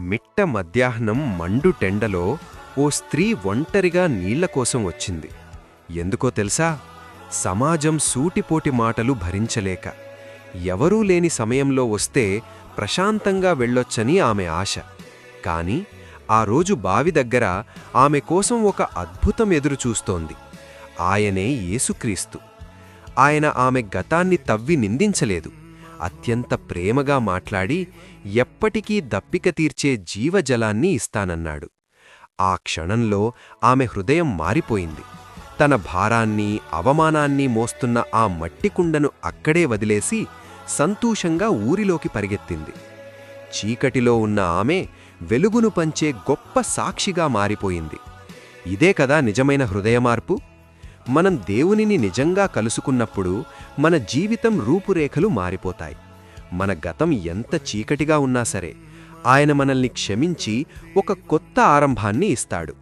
మిట్ట మధ్యాహ్నం మండుటెండలో ఓ స్త్రీ ఒంటరిగా నీళ్ల కోసం వచ్చింది. ఎందుకో తెలుసా? సమాజం సూటిపోటి మాటలు భరించలేక, ఎవరూ లేని సమయంలో వస్తే ప్రశాంతంగా వెళ్ళొచ్చని ఆమె ఆశ. కాని ఆ రోజు బావి దగ్గర ఆమె కోసం ఒక అద్భుతం ఎదురుచూస్తోంది. ఆయనే యేసుక్రీస్తు. ఆయన ఆమె గతాన్ని తవ్వి నిందించలేదు. అత్యంత ప్రేమగా మాట్లాడి ఎప్పటికీ దప్పిక తీర్చే జీవజలాన్ని ఇస్తానన్నాడు. ఆ క్షణంలో ఆమె హృదయం మారిపోయింది. తన భారాన్ని, అవమానాన్ని మోస్తున్న ఆ మట్టికుండను అక్కడే వదిలేసి సంతోషంగా ఊరిలోకి పరిగెత్తింది. చీకటిలో ఉన్న ఆమె వెలుగును పంచే గొప్ప సాక్షిగా మారిపోయింది. ఇదే కదా నిజమైన హృదయమార్పు? మనం దేవునిని నిజంగా కలుసుకున్నప్పుడు మన జీవితం రూపురేఖలు మారిపోతాయి. మన గతం ఎంత చీకటిగా ఉన్నా సరే, ఆయన మనల్ని క్షమించి ఒక కొత్త ఆరంభాన్ని ఇస్తాడు.